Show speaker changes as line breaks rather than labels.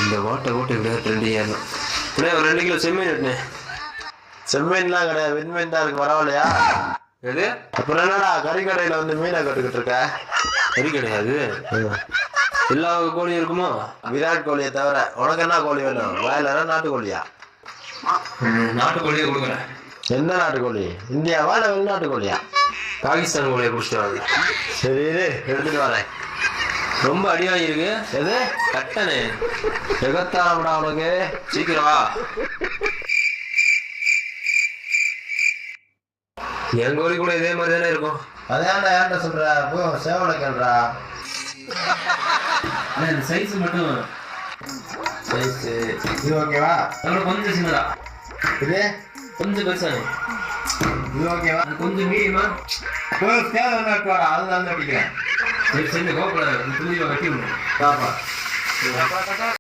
இந்த ஓட்டை எப்படியாவது 2 ஏறணும். இப்படியே ஒரு 2 கிலோ செம்மீன் வெட்டினேன்.
செம்மீன்லாம் கிடையாது, வெண்மீன் தான் இருக்கு. பரவாயில்லையா?
எது
அப்புறம் என்னடா கறி கடையில வந்து மீனை கட்டுக்கிட்டு இருக்க?
கறி கிடையாது, எல்லா கோழியும் இருக்குமோ?
விராட் கோழியை தவிர உனக்கு என்ன கோழி வேணும்? வாயிலா நாட்டுக்கோழியா?
நாட்டுக்கோழியே கொடுக்குறேன்.
எந்த நாட்டுக்கோழி? இந்தியாவா இல்லை வெளிநாட்டுக்கோழியா?
பாகிஸ்தான் கோழியை குடிச்சிட்டு வாங்க.
சரி எடுத்துட்டு வரேன்.
ரொம்ப அடிவாங்கி இருக்கு.
எது
கட்டணே
எகத்தானடா உனக்கு.
சீக்கிரம் வா. என் கோழி கூட இதே மாதிரி தானே இருக்கும்.
அதான்டா ஏன்டா சொல்ற? போ சேவலை கேள்றா.
சைஸ் மட்டும் சைஸ்
இது ஓகேவா?
கொஞ்சம் சின்னதா,
இது
கொஞ்சம் பெருசானே.
இது ஓகேவா?
கொஞ்சம் மீடியமா.
சேவல் நட்டு வரா, அதுதான் அடிக்கிறேன்.
சரி கோப்பட துணியில வெட்டி விடணும்.